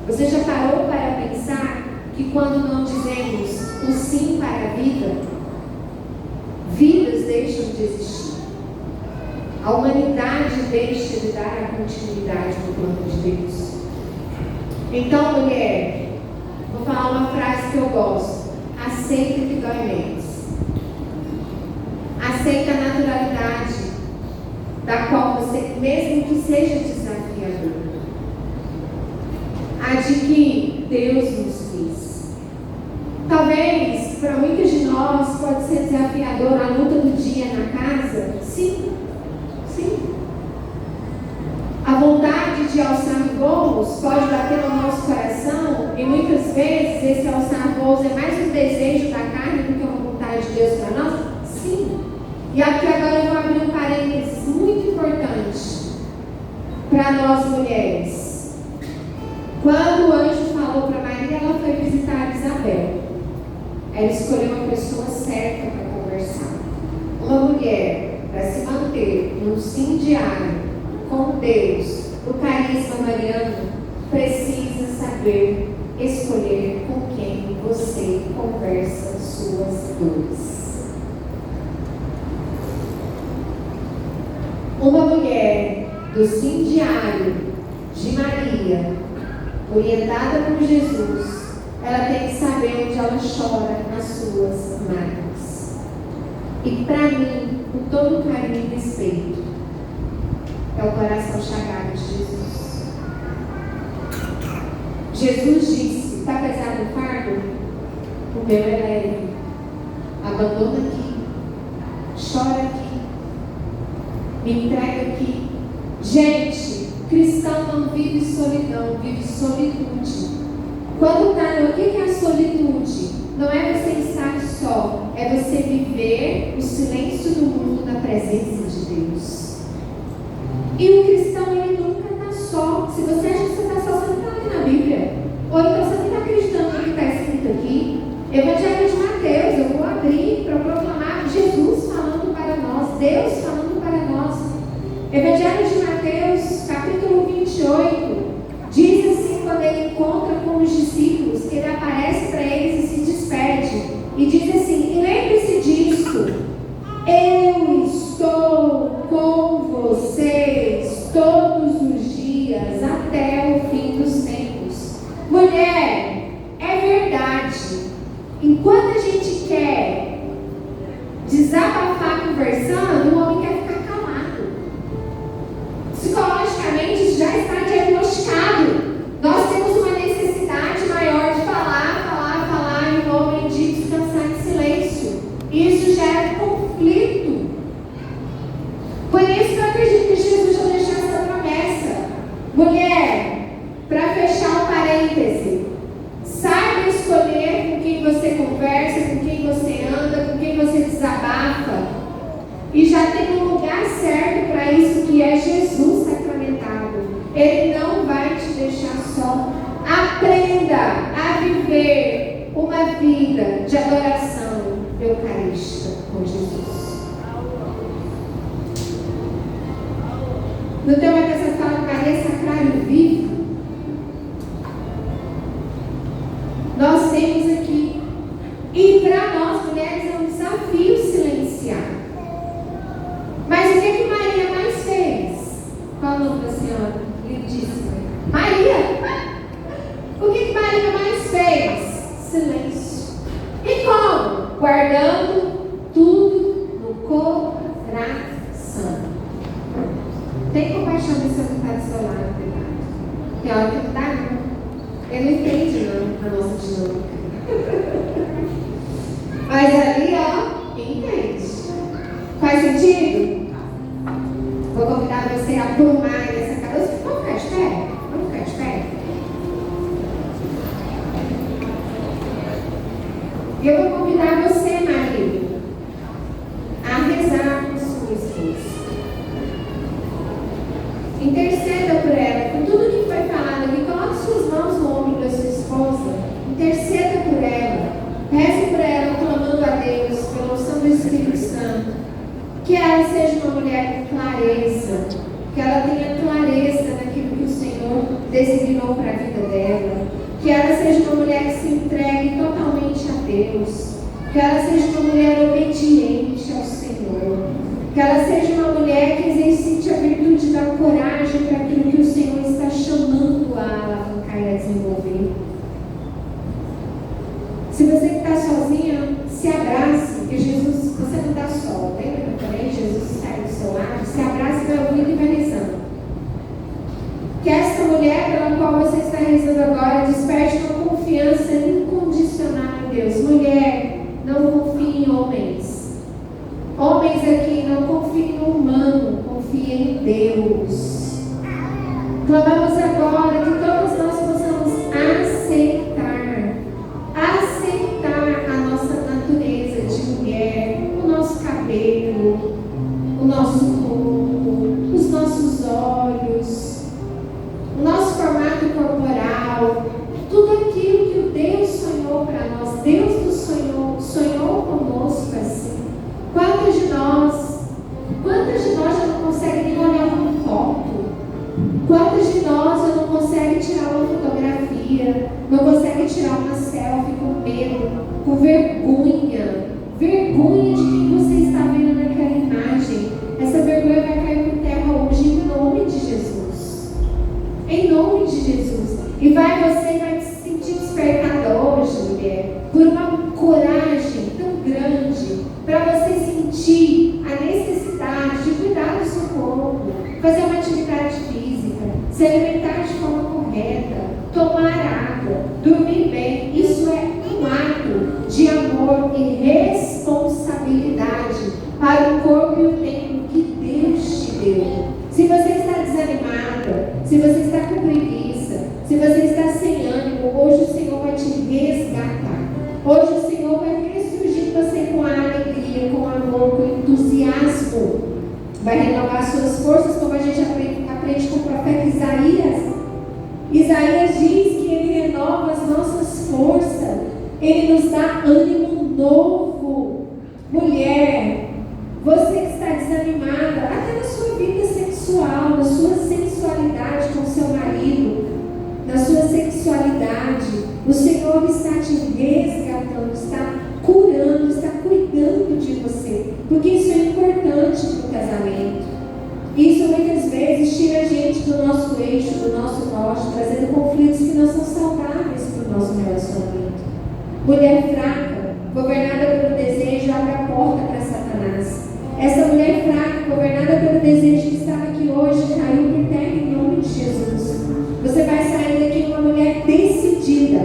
Você já parou para pensar que quando não dizemos o sim para a vida, vidas deixam de existir? A humanidade deixa de dar a continuidade no plano de Deus. Então, mulher, vou falar uma frase que eu gosto: aceita que dói menos. Aceita a naturalidade da qual você, mesmo que seja desafiador, a de que Deus nos quis. Talvez para muitos de nós pode ser desafiador a luta do dia na casa. Sim, sim. A vontade de alçar voos pode bater no nosso coração e muitas vezes esse alçar voos é mais um desejo da carne do que uma vontade de Deus para nós. Sim. E aqui agora eu vou abrir um parênteses muito importante para nós mulheres. Quando o anjo falou para Maria, ela foi visitar Isabel. Ela escolheu uma pessoa certa para conversar. Uma mulher, para se manter num sim diário com Deus, o carisma mariano, precisa saber escolher com quem você conversa suas dores. Uma mulher do sim diário de Maria, orientada por Jesus, ela tem que saber onde ela chora nas suas mágoas. E para mim, com todo carinho e respeito, é o coração chagado de Jesus. Jesus disse: está pesado o fardo? O meu é leve. Abandona aqui, chora aqui, me entrega aqui. Gente, cristão não vive solidão, vive solitude. Quando está no que é a solitude? Não é você estar só, é você viver o silêncio do mundo na presença de Deus. E o cristão, ele nunca está só. Se você acha que você está só, você não está lendo a Bíblia. Ou então você não está acreditando no que está escrito aqui. Evangelho de Mateus, eu vou abrir para proclamar Jesus falando para nós, Deus falando para nós. Evangelho de Mateus, capítulo 28, diz assim, quando ele encontra com os discípulos, que ele aparece para eles e se despede, e diz assim: e lembre-se disso, eu estou com vocês todos os dias até o fim dos tempos. Mulher, é verdade. Enquanto a gente quer desabafar conversando, o homem quer ficar calado. Psicologicamente isso já está diagnosticado. Nós temos uma necessidade maior de falar, e o homem de descansar em silêncio. Isso gera conflito. Por isso que eu acredito que Jesus já deixou essa promessa. Mulher, para fechar o parêntese, saiba escolher com quem você conversa, com quem você anda, com quem você desabafa. E já tem um lugar certo para isso, que é Jesus sacramentado. Ele não vai te deixar só. Aprenda a viver uma vida de adoração eucarística com Jesus. No tema dessa fala, Maria Sacrário vivo, nós temos aqui. E para nós mulheres é um desafio silenciar. Mas o que Maria mais fez? Qual o nome da senhora? Lindíssima. Maria! O que Maria mais fez? Silêncio. E como? Guardando tudo no coração. Tem compaixão de você não estar do seu lado, verdade? Tem hora que não dá, não. Ele não entende, não, a nossa dinâmica. Mas ali, ó, entende. Faz sentido? Vou convidar você a aprumar essa cabeça. Vamos ficar de pé? Vamos ficar de pé? E eu vou convidar você, marido, a rezar com sua esposa. Interceda por ela, por tudo que foi falado aqui. Coloque suas mãos no ombro da sua esposa. Interceda por ela. Reze por ela, clamando a Deus, pela unção do Espírito Santo. Que ela seja uma mulher com clareza. Que ela tenha clareza naquilo que o Senhor designou para a vida dela. Que ela seja uma mulher que se entregue totalmente a Deus. Que ela seja uma mulher obediente ao Senhor. Que ela seja uma mulher que exercite a virtude da coragem para aquilo que o Senhor está chamando a alavancar e a desenvolver. Se você que está sozinha, se abrace, porque Jesus, você não está só, lembra que eu falei? Jesus está aí do seu lado, se abrace, vai ouvindo e vai rezando. Que esta mulher pela qual você está rezando agora desperte uma confiança incondicional em Deus. Mulher, não confie em homens. Homens aqui, não confiem no humano, confiem em Deus. Clamamos agora que todos nós possamos aceitar a nossa natureza de mulher, o nosso cabelo, o nosso corpo, os nossos olhos, o nosso formato corporal, tudo aquilo que o Deus sonhou para nós. Deus nos sonhou conosco assim. Quantas de nós já não conseguem nem olhar uma foto? Quantas de nós já não conseguem tirar uma fotografia, não conseguem tirar uma selfie com medo, com vergonha de quem você está vendo naquela imagem? Essa vergonha vai cair por terra hoje em nome de Jesus. Em nome de Jesus. E você vai se sentir despertada hoje, mulher, por uma coragem tão grande para você sentir a necessidade de cuidar do seu corpo, fazer uma atividade física, se alimentar de forma correta, tomar água, dormir bem. Isso é um ato de amor e responsabilidade para o corpo e o tempo que Deus te deu. Se você está desanimada, se você está com preguiça, se você está sem ânimo, hoje o Senhor vai te resgatar. Hoje o Senhor vai ressurgir você com a alegria, com amor, com entusiasmo. Vai renovar suas forças, como a gente aprende com o profeta Isaías. Isaías diz que Ele renova as nossas forças. Ele nos dá ânimo novo. Mulher, você que está desanimada, até na sua vida sexual, na sua sensualidade com seu marido, na sua sexualidade, o Senhor está te resgatando, está curando, está cuidando de você, porque isso é importante para o casamento. Isso muitas vezes tira a gente do nosso eixo, do nosso norte, trazendo conflitos que não são saudáveis para o nosso relacionamento. Mulher fraca, governada pelo desejo, abre a porta para Satanás. Essa mulher fraca, governada pelo desejo que estava aqui hoje, caiu por terra em nome de Jesus. Você vai sair daqui uma mulher decidida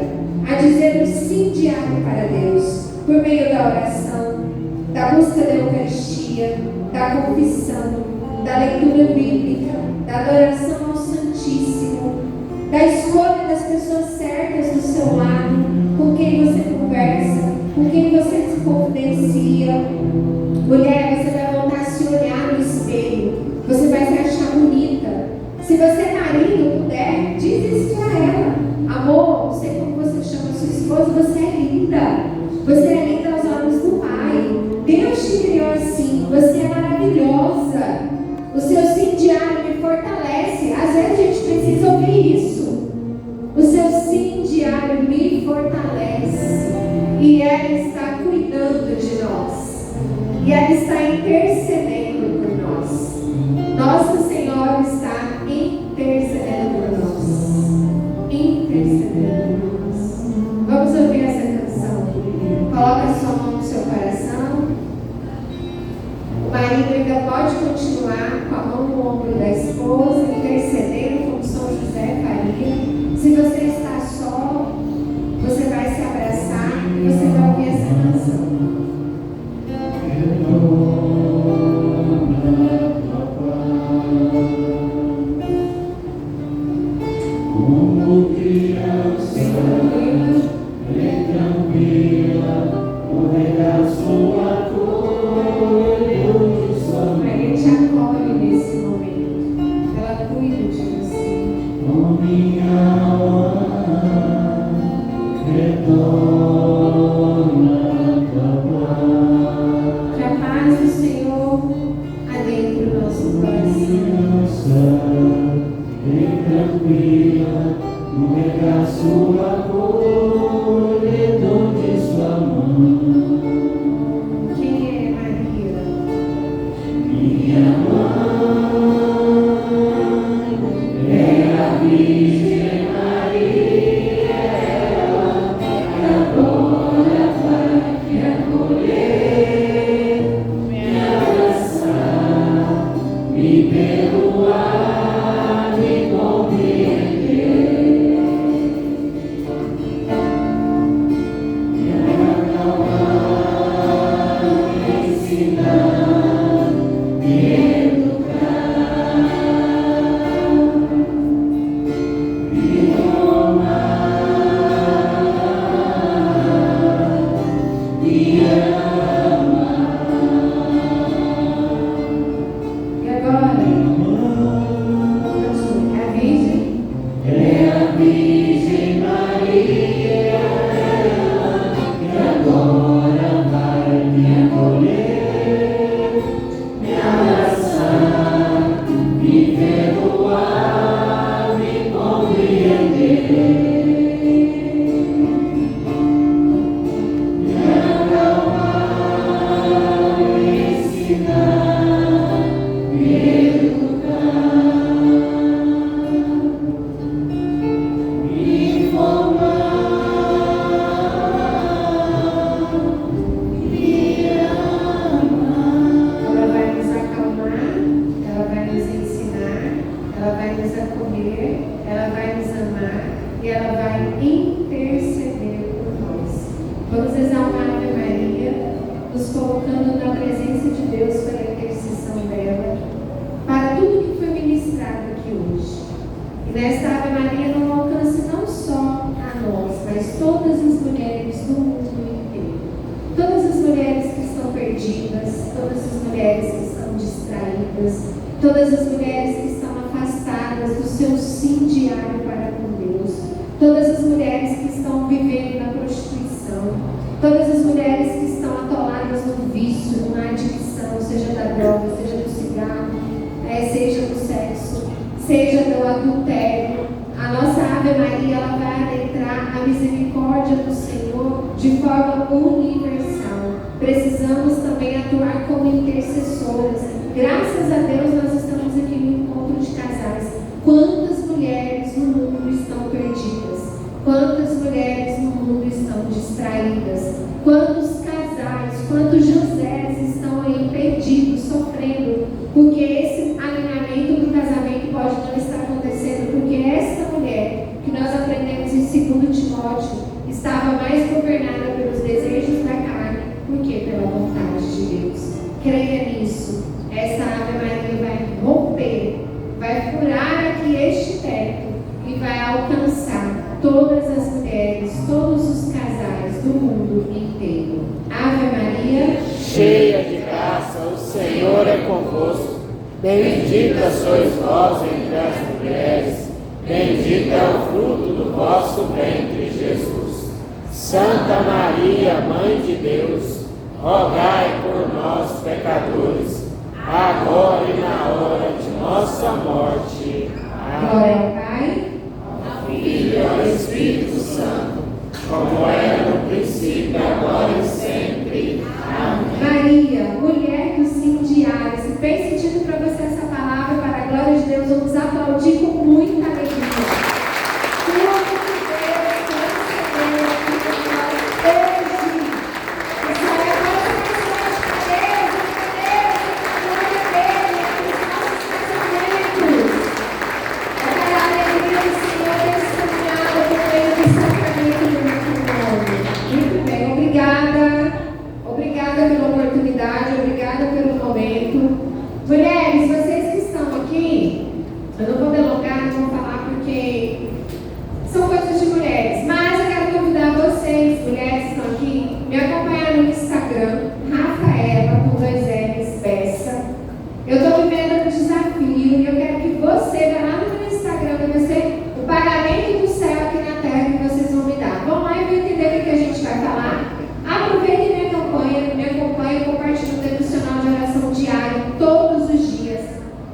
a dizer um sim diário para Deus, por meio da oração, da busca da Eucaristia, da confissão, da leitura bíblica, da adoração ao Santíssimo, da escolha das pessoas certas do seu lado, com quem você conversa, com quem você se confidencia. Mulher, você vai voltar a se olhar no espelho, você vai se achar bonita. Se você, marido, puder, diz isso para ela. Amor, não sei como você chama sua esposa, você é linda. Você é linda aos olhos do Pai. Deus te criou assim, você é maravilhosa. O seu sim diário me fortalece. Às vezes a gente precisa ouvir isso. O seu sim diário me fortalece. E ela está cuidando de nós. E ela está intercedendo por nós. Nossa Senhora está intercedendo por nós. Intercedendo por nós. Vamos ouvir essa canção. Coloca a sua mão no seu coração. O marido ainda pode continuar com a mão no ombro da esposa. ame nesse momento. Ela cuida de você. Oh, minha alma, retorna tua paz. Que a paz do Senhor adentre o nosso coração. Bem tranquila, no regaço acolhedor de sua mão. Quem é Maria? Minha mãe é a Virgem Maria, ela que agora vai me acolher, me abraçar, me perdoar, me compreender, me acalmar, me ensinar, me educar, me amar, me amar. E agora? É a Virgem? É a Virgem Maria, ela que agora vai me acolher, me abraçar, me perdoar, me compreender, me acalmar, me ensinar, me educar, me informar, me amar. Ela vai nos acalmar, ela vai nos ensinar, ela vai nos acolher, ela vai nos amar e ela vai interceder por nós. Vamos exaltar a Ave Maria, nos colocando na presença de Deus pela intercessão dela, para tudo que foi ministrado aqui hoje. E nesta Ave Maria não alcance não só a nós, mas todas as mulheres do mundo inteiro. Todas as mulheres que estão perdidas, todas as mulheres que estão distraídas, todas as mulheres que estão afastadas do seu sim diário para com Deus, todas as mulheres que estão vivendo na prostituição, todas as mulheres que estão atoladas no vício, numa adicção, seja da droga, seja do cigarro, seja do sexo, seja do adultério. A nossa Ave Maria, ela vai adentrar a misericórdia do Senhor de forma universal. Precisamos também atuar como intercessoras. Graças a Deus nós estamos aqui no encontro de casais. Quantas mulheres no mundo estão perdidas? Quantas mulheres no mundo estão distraídas? Quantos casais, quantos Josés estão aí perdidos, sofrendo, porque esse alinhamento do casamento pode não estar acontecendo, porque essa mulher, que nós aprendemos em 2 Timóteo, estava mais governada pelos desejos da carne do que pela vontade de Deus. Creia nisso. Essa Ave Maria vai romper, vai furar aqui este teto e vai alcançar todas as mulheres, todos os casais do mundo inteiro. Ave Maria, cheia de graça, o Senhor é convosco. Bendita sois vós entre as mulheres, bendito é o fruto do vosso ventre, Jesus. Santa Maria, Mãe de Deus, rogai por nós, pecadores, agora e na hora de nossa morte. glória ao Pai, Ao Filho e ao Espírito Santo, como era no princípio, agora e sempre. Amém. Maria, mulher do sim diário. Se fez sentido para você essa palavra, para a glória de Deus, vamos aplaudir com muita alegria. Glória de Deus, concedeu aqui para nós hoje. Essa é a nossa canção de Deus, glória a Deus, nos nossos casamentos. É a alegria do Senhor testemunhada por meio do sacramento do matrimônio. Muito bem, obrigada. Obrigada pela oportunidade, obrigada pelo momento. Mulheres, vocês que estão aqui, eu não vou delongar, não vou falar porque são coisas de mulheres, mas eu quero convidar vocês, mulheres que estão aqui, me acompanhar no Instagram, Rafaela, com 2 L's, Bessa. Eu estou vivendo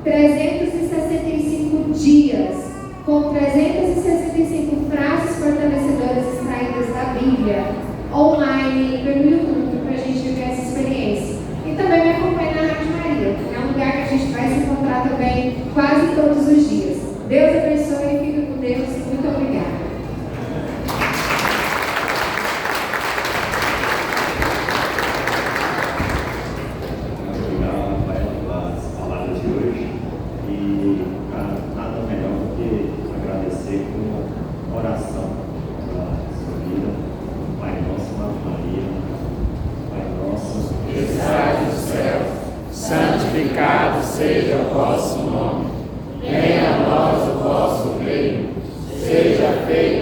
365 dias, com 365 frases fortalecedoras extraídas da Bíblia, online, pelo YouTube, para a gente viver essa experiência. E também me acompanhe na Rádio Maria, é um lugar que a gente vai se encontrar também quase todos os dias. Deus abençoe e fique com Deus. Muito obrigada. Santificado seja o vosso nome, venha a nós o vosso reino, seja feita